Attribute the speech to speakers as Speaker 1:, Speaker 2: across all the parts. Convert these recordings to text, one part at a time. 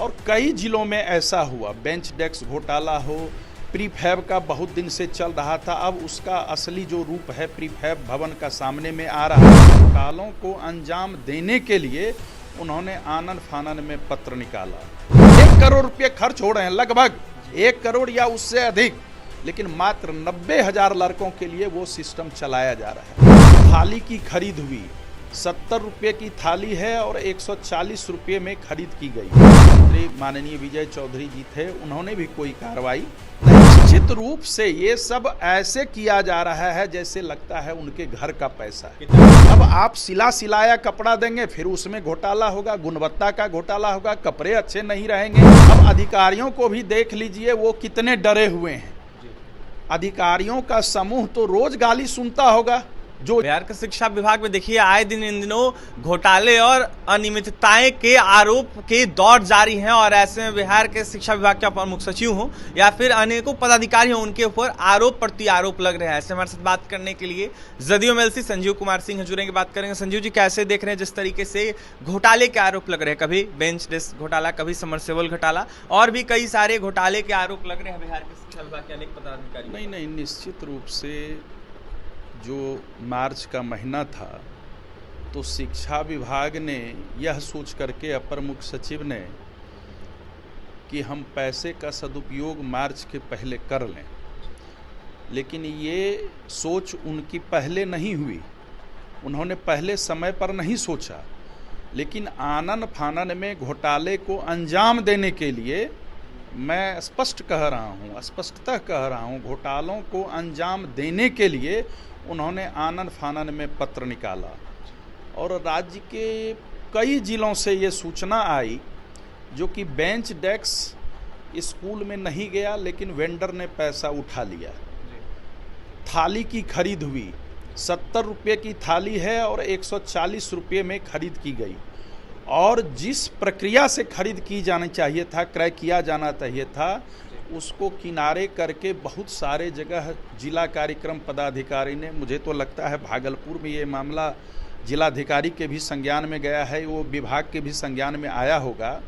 Speaker 1: और कई जिलों में ऐसा हुआ, बेंच डेस्क घोटाला हो, प्रीफैब का बहुत दिन से चल रहा था, अब उसका असली जो रूप है प्रीफैब भवन का सामने में आ रहा है। घोटालों को अंजाम देने के लिए उन्होंने आनन फानन में पत्र निकाला। 1 करोड़ रुपये खर्च हो रहे हैं, लगभग 1 करोड़ या उससे अधिक, लेकिन मात्र 90,000 लड़कों के लिए वो सिस्टम चलाया जा रहा है। थाली की खरीद हुई, 70 रुपये की थाली है और 140 रुपये में खरीद की गई। मंत्री माननीय विजय चौधरी जी थे, उन्होंने भी कोई कार्रवाई। निश्चित रूप से ये सब ऐसे किया जा रहा है जैसे लगता है उनके घर का पैसा है। अब आप सिलाया कपड़ा देंगे, फिर उसमें घोटाला होगा, गुणवत्ता का घोटाला होगा, कपड़े अच्छे नहीं रहेंगे। अब अधिकारियों को भी देख लीजिए, वो कितने डरे हुए हैं। अधिकारियों का समूह तो रोज गाली सुनता होगा। जो
Speaker 2: बिहार के शिक्षा विभाग में देखिए आए दिन इन दिनों घोटाले और अनियमितताएं के आरोप के दौर जारी हैं, और ऐसे में बिहार के शिक्षा विभाग के अपर मुख्य सचिव हों या फिर अनेकों पदाधिकारी हों, उनके ऊपर आरोप प्रति आरोप लग रहे हैं। ऐसे हमारे साथ बात करने के लिए जदयू एमएलसी संजीव कुमार सिंह जुड़ेंगे, बात करेंगे। संजीव जी, कैसे देख रहे हैं जिस तरीके से घोटाले के आरोप लग रहे हैं, कभी बेंच डेस्क घोटाला, कभी समरसेबल घोटाला, और भी कई सारे घोटाले के आरोप लग रहे हैं बिहार के शिक्षा विभाग के अनेक पदाधिकारी?
Speaker 1: नहीं, निश्चित रूप से जो मार्च का महीना था तो शिक्षा विभाग ने यह सोच करके अपर मुख्य सचिव ने कि हम पैसे का सदुपयोग मार्च के पहले कर लें, लेकिन ये सोच उनकी पहले नहीं हुई, उन्होंने पहले समय पर नहीं सोचा। लेकिन आनन फानन में घोटाले को अंजाम देने के लिए मैं स्पष्टतः कह रहा हूँ, घोटालों को अंजाम देने के लिए उन्होंने आनन फानन में पत्र निकाला। और राज्य के कई जिलों से ये सूचना आई जो कि बेंच डेस्क स्कूल में नहीं गया, लेकिन वेंडर ने पैसा उठा लिया। थाली की खरीद हुई, 70 रुपये की थाली है और 140 रुपये में खरीद की गई। और जिस प्रक्रिया से खरीद की जानी चाहिए था, क्रय किया जाना चाहिए था, उसको किनारे करके बहुत सारे जगह जिला कार्यक्रम पदाधिकारी ने, मुझे तो लगता है भागलपुर में ये मामला जिलाधिकारी के भी संज्ञान में गया है, वो विभाग के भी संज्ञान में आया होगा।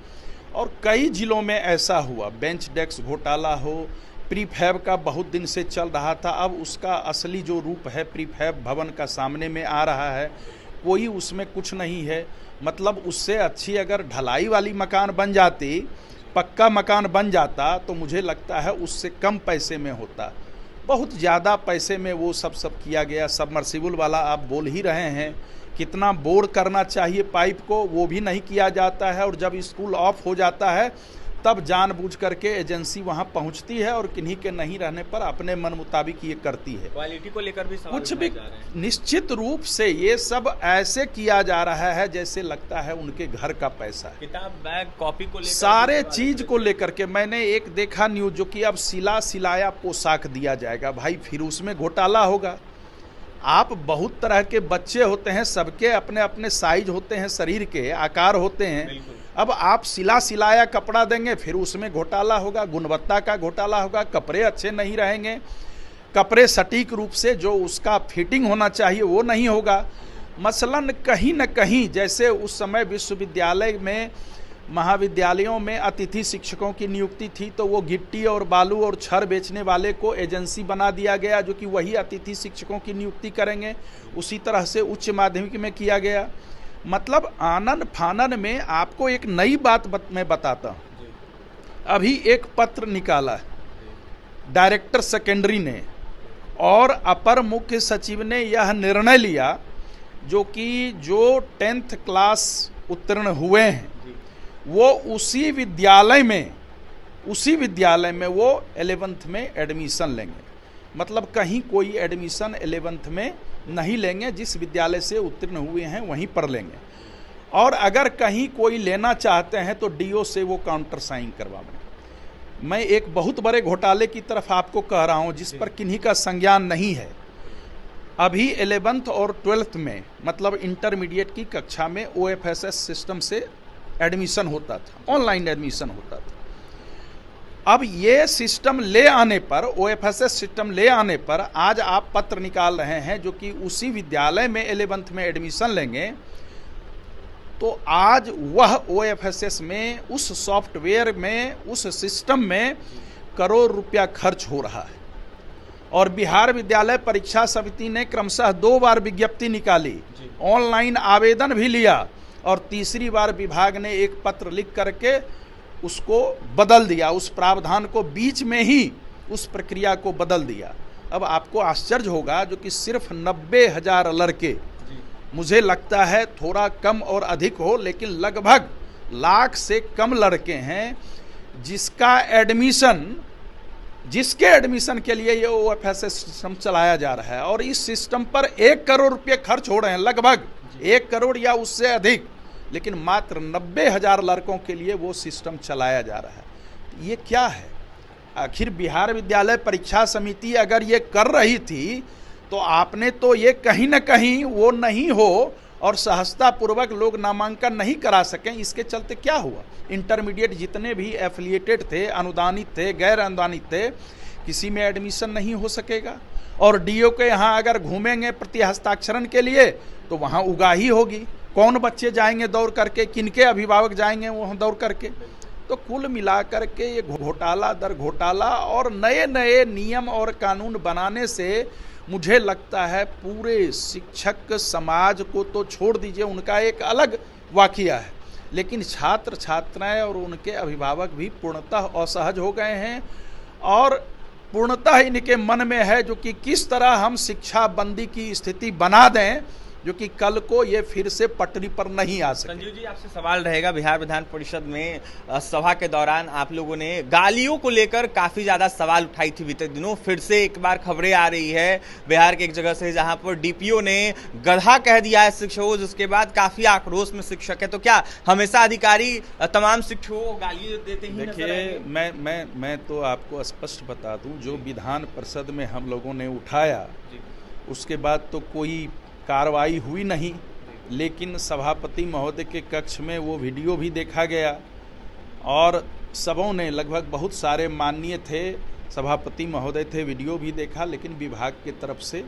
Speaker 1: और कई जिलों में ऐसा हुआ, बेंच डेस्क घोटाला हो, प्रीफैब का बहुत दिन से चल रहा था, अब उसका असली जो रूप है प्रीफैब भवन का सामने में आ रहा है। कोई उसमें कुछ नहीं है, मतलब उससे अच्छी अगर ढलाई वाली मकान बन जाती, पक्का मकान बन जाता, तो मुझे लगता है उससे कम पैसे में होता। बहुत ज़्यादा पैसे में वो सब किया गया। सबमर्सिबल वाला आप बोल ही रहे हैं, कितना बोर करना चाहिए पाइप को, वो भी नहीं किया जाता है। और जब स्कूल ऑफ हो जाता है तब जानबूझ करके एजेंसी वहां पहुंचती है और किन्हीं के नहीं रहने पर अपने मन मुताबिक ये करती है।
Speaker 2: क्वालिटी को लेकर भी
Speaker 1: कुछ भी निश्चित रूप से ये सब ऐसे किया जा रहा है जैसे लगता है उनके घर का पैसा है।
Speaker 2: किताब, बैग, कॉपी को लेकर,
Speaker 1: सारे चीज को लेकर के मैंने एक देखा न्यूज जो कि अब सिलाया पोशाक दिया जाएगा। भाई फिर उसमें घोटाला होगा। आप बहुत तरह के बच्चे होते हैं, सबके अपने अपने साइज होते हैं, शरीर के आकार होते हैं। अब आप सिलाया कपड़ा देंगे, फिर उसमें घोटाला होगा, गुणवत्ता का घोटाला होगा, कपड़े अच्छे नहीं रहेंगे, कपड़े सटीक रूप से जो उसका फिटिंग होना चाहिए वो नहीं होगा। मसलन कहीं न कहीं जैसे उस समय विश्वविद्यालय में, महाविद्यालयों में अतिथि शिक्षकों की नियुक्ति थी, तो वो गिट्टी और बालू और छड़ बेचने वाले को एजेंसी बना दिया गया जो कि वही अतिथि शिक्षकों की नियुक्ति करेंगे। उसी तरह से उच्च माध्यमिक में किया गया। मतलब आनन फानन में आपको एक नई बात मैं बताता हूँ। अभी एक पत्र निकाला है डायरेक्टर सेकेंडरी ने, और अपर मुख्य सचिव ने यह निर्णय लिया जो कि जो 10th क्लास उत्तीर्ण हुए हैं वो उसी विद्यालय में वो 11th में एडमिशन लेंगे। मतलब कहीं कोई एडमिशन 11th में नहीं लेंगे, जिस विद्यालय से उत्तीर्ण हुए हैं वहीं पर लेंगे। और अगर कहीं कोई लेना चाहते हैं तो डीओ से वो काउंटर साइन करवाएंगे। मैं एक बहुत बड़े घोटाले की तरफ आपको कह रहा हूं जिस पर किन्हीं का संज्ञान नहीं है। अभी 11th और 12th में, मतलब इंटरमीडिएट की कक्षा में OFSS सिस्टम से एडमिशन होता था, ऑनलाइन एडमिशन होता था। अब ये सिस्टम ले आने पर, OFSS सिस्टम ले आने पर आज आप पत्र निकाल रहे हैं जो कि उसी विद्यालय में 11th में एडमिशन लेंगे, तो आज वह OFSS में, उस सॉफ्टवेयर में, उस सिस्टम में करोड़ रुपया खर्च हो रहा है। और बिहार विद्यालय परीक्षा समिति ने क्रमशः 2 बार विज्ञप्ति निकाली, ऑनलाइन आवेदन भी लिया, और तीसरी बार विभाग ने एक पत्र लिख करके उसको बदल दिया, उस प्रावधान को बीच में ही उस प्रक्रिया को बदल दिया। अब आपको आश्चर्य होगा, जो कि सिर्फ 90,000 लड़के, मुझे लगता है थोड़ा कम और अधिक हो, लेकिन लगभग लाख से कम लड़के हैं जिसके एडमिशन के लिए ये OFSS सिस्टम चलाया जा रहा है। और इस सिस्टम पर 1 करोड़ रुपये खर्च हो रहे हैं, लगभग 1 करोड़ या उससे अधिक, लेकिन मात्र 90,000 लड़कों के लिए वो सिस्टम चलाया जा रहा है। ये क्या है? आखिर बिहार विद्यालय परीक्षा समिति अगर ये कर रही थी तो आपने तो ये कहीं ना कहीं वो नहीं हो और सहजता पूर्वक लोग नामांकन नहीं करा सकें। इसके चलते क्या हुआ? इंटरमीडिएट जितने भी एफिलिएटेड थे, अनुदानित थे, गैर अनुदानित थे, किसी में एडमिशन नहीं हो सकेगा। और DO के यहाँ अगर घूमेंगे प्रति हस्ताक्षरण के लिए तो वहाँ उगाही होगी। कौन बच्चे जाएंगे दौड़ करके, किनके अभिभावक जाएंगे वहाँ दौड़ करके? तो कुल मिलाकर के ये घोटाला दर घोटाला और नए नए नियम और कानून बनाने से मुझे लगता है पूरे शिक्षक समाज को तो छोड़ दीजिए, उनका एक अलग वाकया है, लेकिन छात्र छात्राएं और उनके अभिभावक भी पूर्णतः असहज हो गए हैं। और पूर्णतः इनके मन में है जो कि किस तरह हम शिक्षा बंदी की स्थिति बना दें जो कि कल को ये फिर से पटरी पर नहीं आ सके।
Speaker 2: संजीव जी, आपसे सवाल रहेगा, बिहार विधान परिषद में सभा के दौरान आप लोगों ने गालियों को लेकर काफी ज्यादा सवाल उठाई थी बीते दिनों। फिर से एक बार खबरें आ रही है बिहार के एक जगह से जहां पर DPO ने गधा कह दिया है शिक्षकों को, जिसके बाद काफी आक्रोश में शिक्षक है। तो क्या हमेशा अधिकारी तमाम शिक्षकों को गाली देते ही नजर आएंगे?
Speaker 1: मैं तो आपको स्पष्ट बता दूं, जो विधान परिषद में हम लोगों ने उठाया उसके बाद तो कोई कार्रवाई हुई नहीं, लेकिन सभापति महोदय के कक्ष में वो वीडियो भी देखा गया और सबों ने, लगभग बहुत सारे माननीय थे, सभापति महोदय थे, वीडियो भी देखा, लेकिन विभाग की तरफ से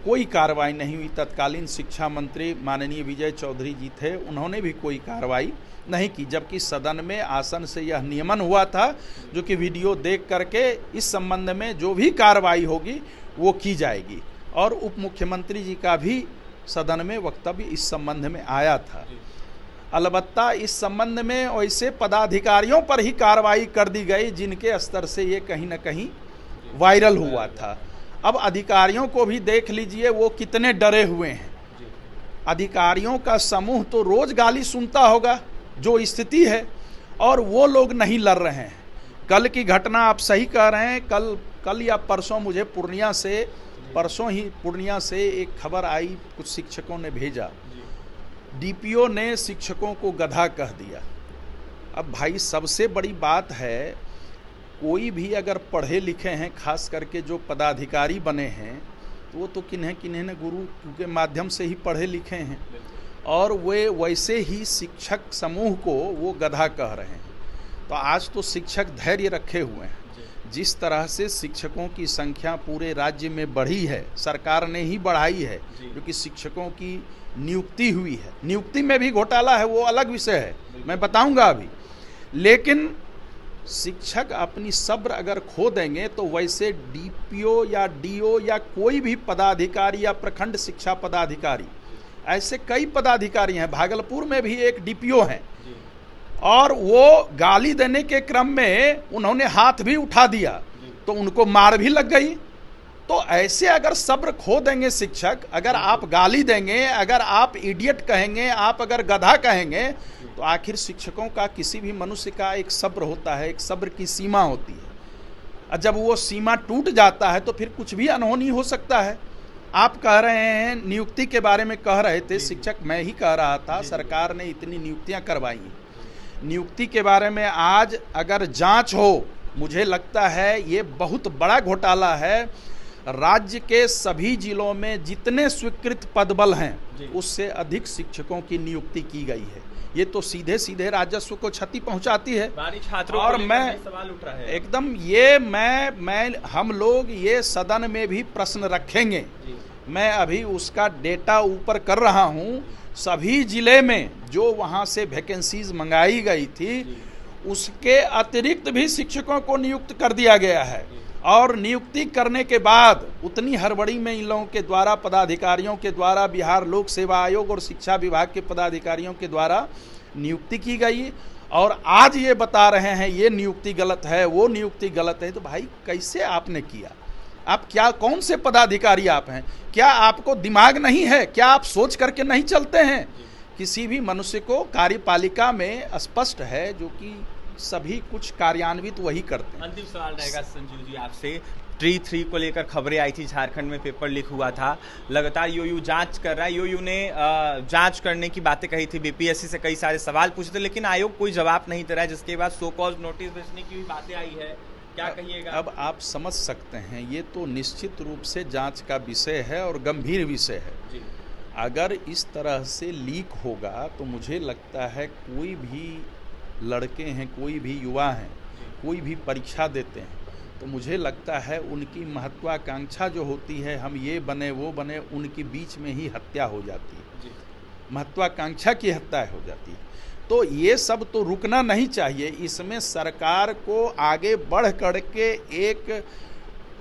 Speaker 1: कोई कार्रवाई नहीं हुई। तत्कालीन शिक्षा मंत्री माननीय विजय चौधरी जी थे, उन्होंने भी कोई कार्रवाई नहीं की, जबकि सदन में आसन से यह नियमन हुआ था जो कि वीडियो देख करके इस संबंध में जो भी कार्रवाई होगी वो की जाएगी। और उप मुख्यमंत्री जी का भी सदन में वक्तव्य इस संबंध में आया था। अलबत्ता इस संबंध में वैसे पदाधिकारियों पर ही कार्रवाई कर दी गई जिनके स्तर से ये कहीं ना कहीं वायरल हुआ था। अब अधिकारियों को भी देख लीजिए वो कितने डरे हुए हैं। अधिकारियों का समूह तो रोज गाली सुनता होगा, जो स्थिति है, और वो लोग नहीं लड़ रहे हैं। कल की घटना आप सही कह रहे हैं, कल या परसों मुझे परसों ही पूर्णिया से एक खबर आई, कुछ शिक्षकों ने भेजा, DPO ने शिक्षकों को गधा कह दिया। अब भाई सबसे बड़ी बात है, कोई भी अगर पढ़े लिखे हैं, खास करके जो पदाधिकारी बने हैं, तो वो तो किन्हें न गुरु के माध्यम से ही पढ़े लिखे हैं, और वे वैसे ही शिक्षक समूह को वो गधा कह रहे हैं। तो आज तो शिक्षक धैर्य रखे हुए हैं। जिस तरह से शिक्षकों की संख्या पूरे राज्य में बढ़ी है, सरकार ने ही बढ़ाई है, क्योंकि शिक्षकों की नियुक्ति हुई है, नियुक्ति में भी घोटाला है, वो अलग विषय है, मैं बताऊंगा अभी। लेकिन शिक्षक अपनी सब्र अगर खो देंगे तो वैसे DPO या DO या कोई भी पदाधिकारी या प्रखंड शिक्षा पदाधिकारी, ऐसे कई पदाधिकारी हैं, भागलपुर में भी एक DPO हैं, और वो गाली देने के क्रम में उन्होंने हाथ भी उठा दिया तो उनको मार भी लग गई। तो ऐसे अगर सब्र खो देंगे शिक्षक, अगर आप गाली देंगे, अगर आप इडियट कहेंगे, आप अगर गधा कहेंगे, तो आखिर शिक्षकों का, किसी भी मनुष्य का एक सब्र होता है, एक सब्र की सीमा होती है, और जब वो सीमा टूट जाता है तो फिर कुछ भी अनहोनी हो सकता है। आप कह रहे हैं, नियुक्ति के बारे में कह रहे थे, शिक्षक मैं ही कह रहा था, सरकार ने इतनी नियुक्तियां करवाई हैं। नियुक्ति के बारे में आज अगर जांच हो, मुझे लगता है ये बहुत बड़ा घोटाला है। राज्य के सभी जिलों में जितने स्वीकृत पदबल हैं उससे अधिक शिक्षकों की नियुक्ति की गई है। ये तो सीधे सीधे राजस्व को क्षति पहुंचाती है।
Speaker 2: छात्रों
Speaker 1: और मैं
Speaker 2: सवाल उठ रहा है
Speaker 1: एकदम ये मैं हम लोग ये सदन में भी प्रश्न रखेंगे। मैं अभी उसका डेटा ऊपर कर रहा हूं सभी जिले में जो वहाँ से वैकेंसीज मंगाई गई थी उसके अतिरिक्त भी शिक्षकों को नियुक्त कर दिया गया है। और नियुक्ति करने के बाद उतनी हड़बड़ी में इन लोगों के द्वारा, पदाधिकारियों के द्वारा, बिहार लोक सेवा आयोग और शिक्षा विभाग के पदाधिकारियों के द्वारा नियुक्ति की गई, और आज ये बता रहे हैं ये नियुक्ति गलत है, वो नियुक्ति गलत है। तो भाई कैसे आपने किया? आप क्या, कौन से पदाधिकारी आप हैं? क्या आपको दिमाग नहीं है? क्या आप सोच करके नहीं चलते हैं? किसी भी मनुष्य को कार्यपालिका में स्पष्ट है जो कि सभी कुछ कार्यान्वित वही करते हैं।
Speaker 2: अंतिम सवाल रहेगा संजीव जी आपसे, ट्री 3 को लेकर खबरें आई थी, झारखंड में पेपर लीक हुआ था, लगातार यूयू जांच कर रहा है। यूयू ने जांच करने की बातें कही थी, बीपीएससी से कई सारे सवाल पूछे थे, लेकिन आयोग कोई जवाब नहीं दे रहा है, जिसके बाद सो कॉज नोटिस भेजने की भी बातें आई है। क्या कहिएगा?
Speaker 1: अब आप समझ सकते हैं, ये तो निश्चित रूप से जांच का विषय है और गंभीर विषय है जी। अगर इस तरह से लीक होगा तो मुझे लगता है कोई भी लड़के हैं, कोई भी युवा हैं, कोई भी परीक्षा देते हैं तो मुझे लगता है उनकी महत्वाकांक्षा जो होती है, हम ये बने वो बने, उनके बीच में ही हत्या हो जाती है, महत्वाकांक्षा की हत्या हो जाती है। तो ये सब तो रुकना नहीं चाहिए। इसमें सरकार को आगे बढ़ करके एक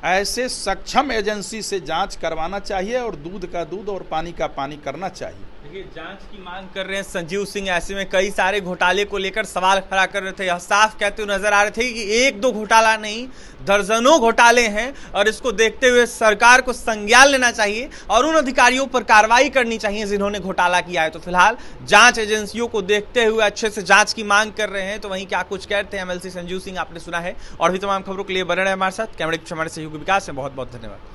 Speaker 1: ऐसे सक्षम एजेंसी से जांच करवाना चाहिए और दूध का दूध और पानी का पानी करना चाहिए।
Speaker 2: देखिए, जांच की मांग कर रहे हैं संजीव सिंह, ऐसे में कई सारे घोटाले को लेकर सवाल खड़ा कर रहे थे। यह साफ कहते हुए नजर आ रहे थे कि 1-2 घोटाला नहीं, दर्जनों घोटाले हैं, और इसको देखते हुए सरकार को संज्ञान लेना चाहिए और उन अधिकारियों पर कार्रवाई करनी चाहिए जिन्होंने घोटाला किया है। तो फिलहाल जांच एजेंसियों को देखते हुए अच्छे से जांच की मांग कर रहे हैं। तो वहीं क्या कुछ कहते हैं एमएलसी संजीव सिंह, आपने सुना है। और भी तमाम खबरों के लिए बने रहे हमारे साथ। कैमरे के हमारे सहयोगी विकास में बहुत बहुत धन्यवाद।